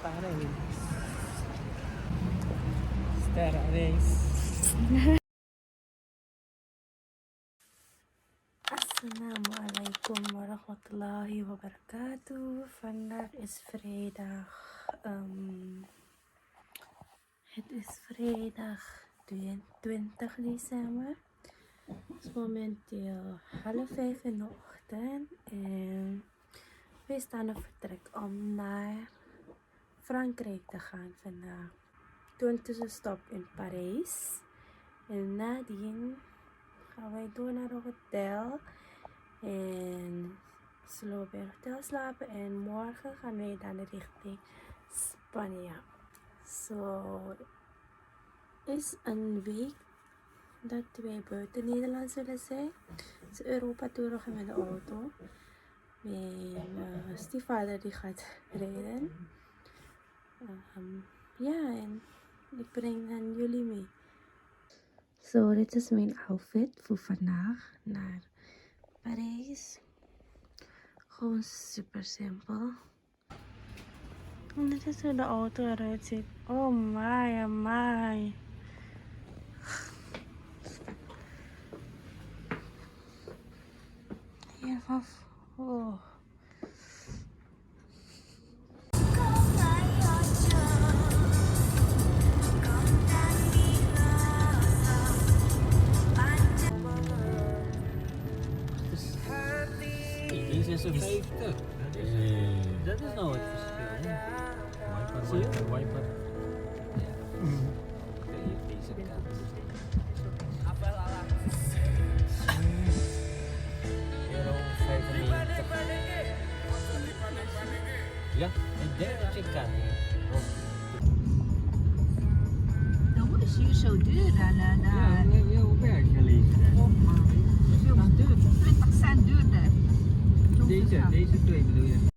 Assalaamu alaikum warahmatullahi wabarakatuh. Vandaag is vrijdag. Het is vrijdag 22 december. Het is momenteel 4:30 in de ochtend. En wij staan op vertrek om naar Frankrijk te gaan vandaag. Doe een tussenstop in Parijs. En nadien gaan wij door naar het hotel. En slow bij het hotel slapen. En morgen gaan wij dan richting Spanje. Zo is een week dat wij buiten Nederland zullen zijn. Dus Europa tour gaan met de auto. Mijn stiefvader die gaat rijden. Ja, en ik breng dan jullie mee. Zo, dit is mijn outfit voor vandaag naar Parijs. Gewoon super simpel. En dit is hoe de auto eruit ziet. Oh my, oh my. Hiervan. Oh. Die 56. Dat is nou het verschil. Wiper. Ja. Deze kant. Euro 95. Ja, ik denk dat je kan. Nou is hier zo duur dan. Ja, we hebben heel ver gelezen. Oh man, veel duur. 20 cent duurder. Deze twee bedoel je?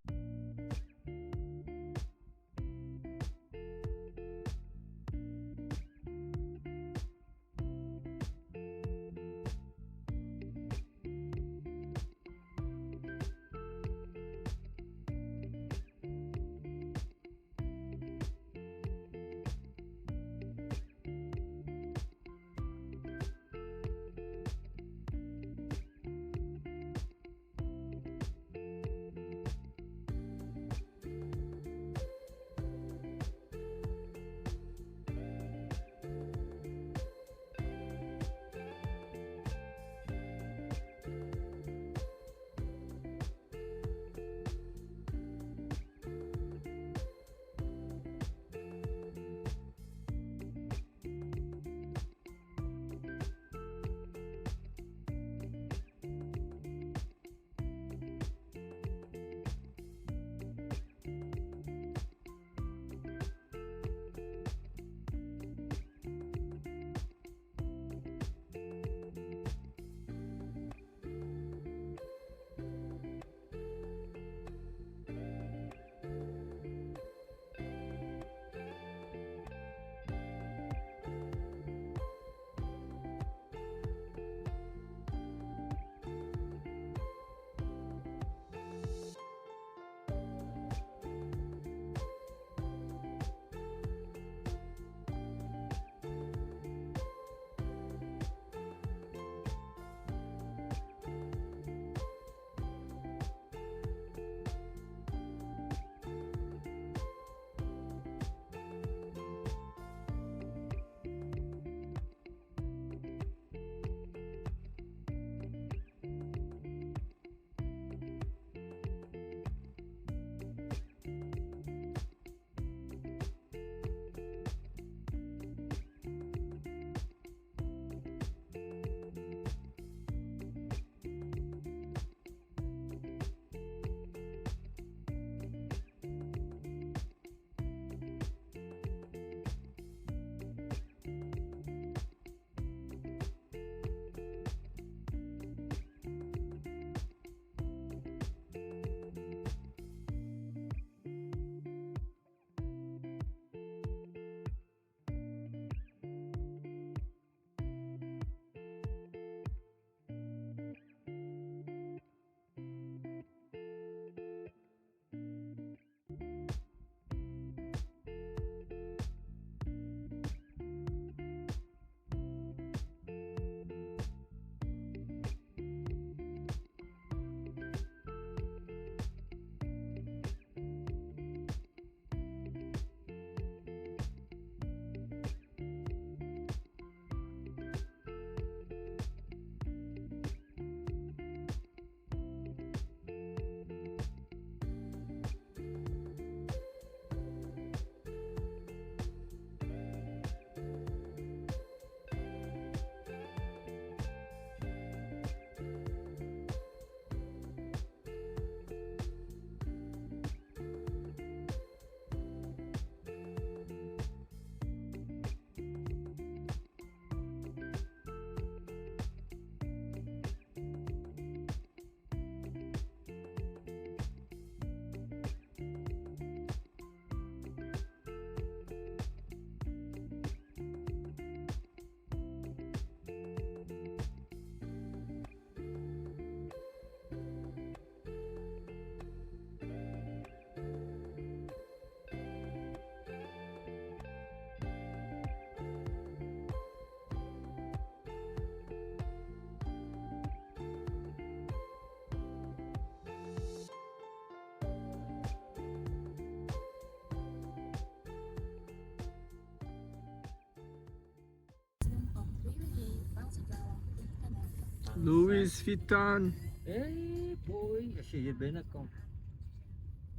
Louis Vuitton. Hey boy, als je hier binnenkomt.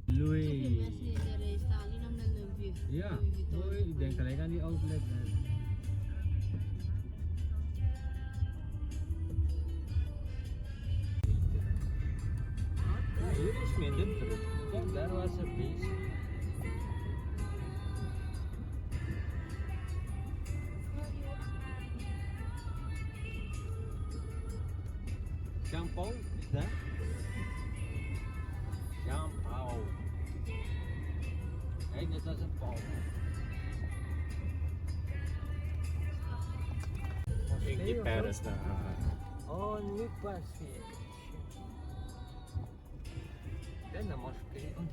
Louis. Ja, mooi. Ik denk alleen aan die outlet. Hier is minder druk. Kijk, daar was er bezig. Shampoo, is dat? Shampoo. Hey, net als een bal. Think die Paris daar. Oh, nu pas weer. Dan moet ik kijken.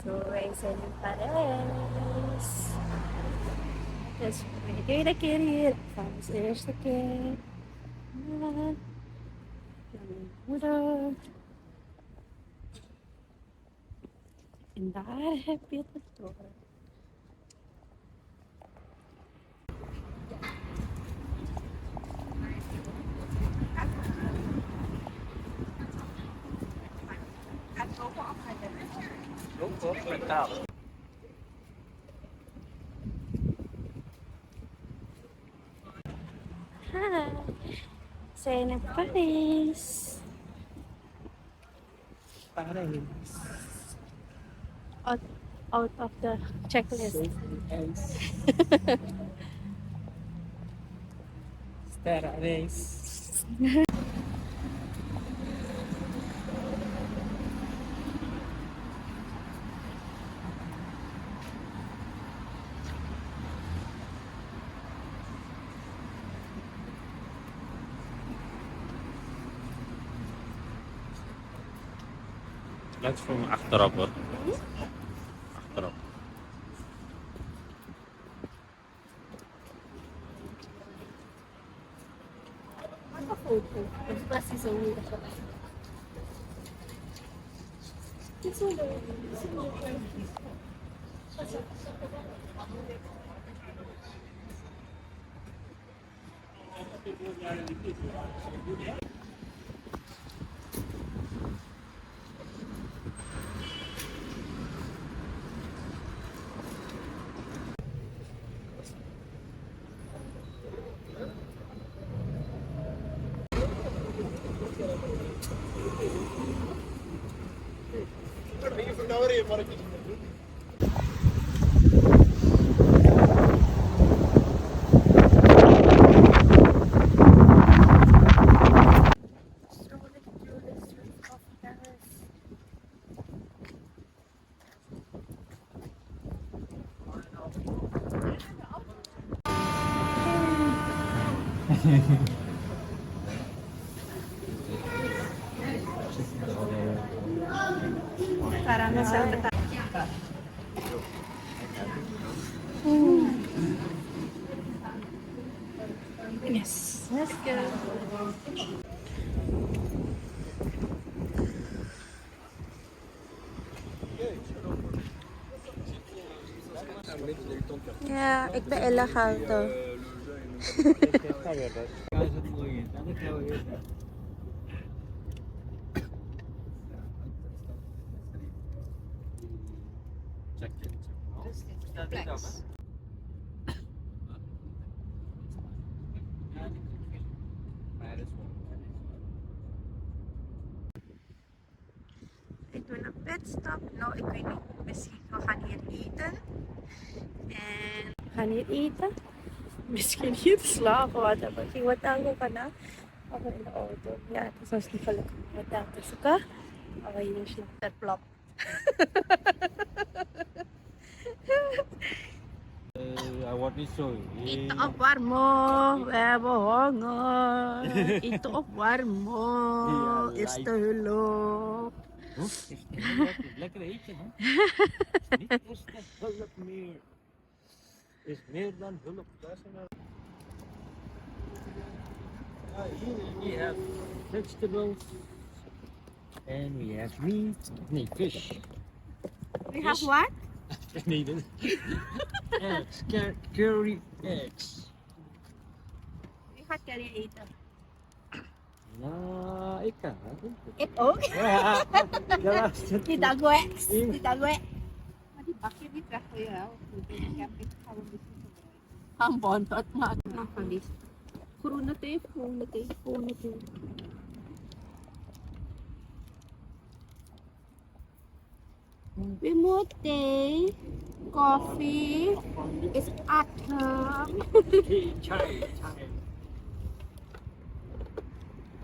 So, wij zijn in Parijs. Het is mijn tweede keer hier. Van de eerste keer. Ja. Met mijn moeder. En daar heb je het door. Hi, zijn in Parijs. Out of the checklist. Parijs. Let's from achterop hoor. Achterop. Uma foto. Os braços são muito isso Parang nasa Yes. Let's go. Ja, ik ben illegaal toch? Ga je dat? Ga je het mooi in? Dan gaan we weer. Check it. Flex. Ik doe een pitstop. Nou, ik weet niet. Misschien we gaan hier eten. En we gaan hier eten. Misschien hier slapen. Whatever. Kaya watango ka na. Ako in de auto. Ja, het is ons niet gelukkig. Watango suka. Ako hier is lang. Plop. I want to show you. Ito op warmo. We hebben honger. Ito op warmo. Is te hulp. Is lekker eten, hè? Niet eerst hulp meer. Is meer dan hulp. Here we have vegetables and we have meat. Nee, fish. We have what? Nee, dit eggs. Curry eggs. We gaat curry eten. Nou, ik kan het. Ik ook. Ja, dat is het. Tita Gwex. Tita Gwex. Maar die bakje niet weg voor je wel. Ik heb niet gewoon misschien gebruiken. Ang bontot nga. Nakalis. Groene thee, groene thee, groene thee. We moet thee, coffee, is atom. Chai.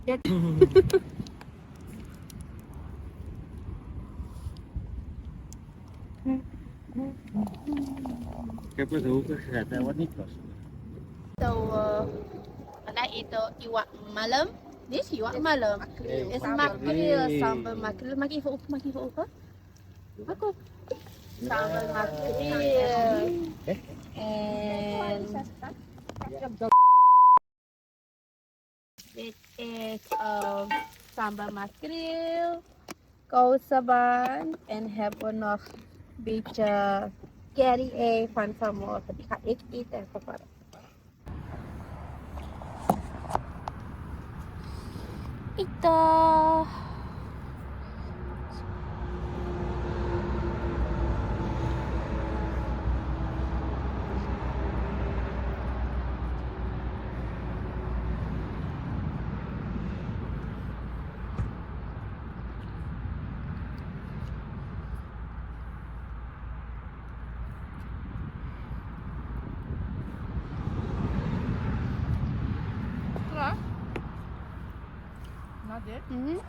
Ik heb het hoger gezet, hè, wat niet was. So, ito iwak malam. This iwak malam. It's mackerel, sambal mackerel. Mag even open? Ako. Sambal mackerel. And it is sambal mackerel, kousaban, en hebben we nog een beetje curry egg van vanmorgen. Die ga ik eten en verwarren. Ito. Not it? Mm-hmm.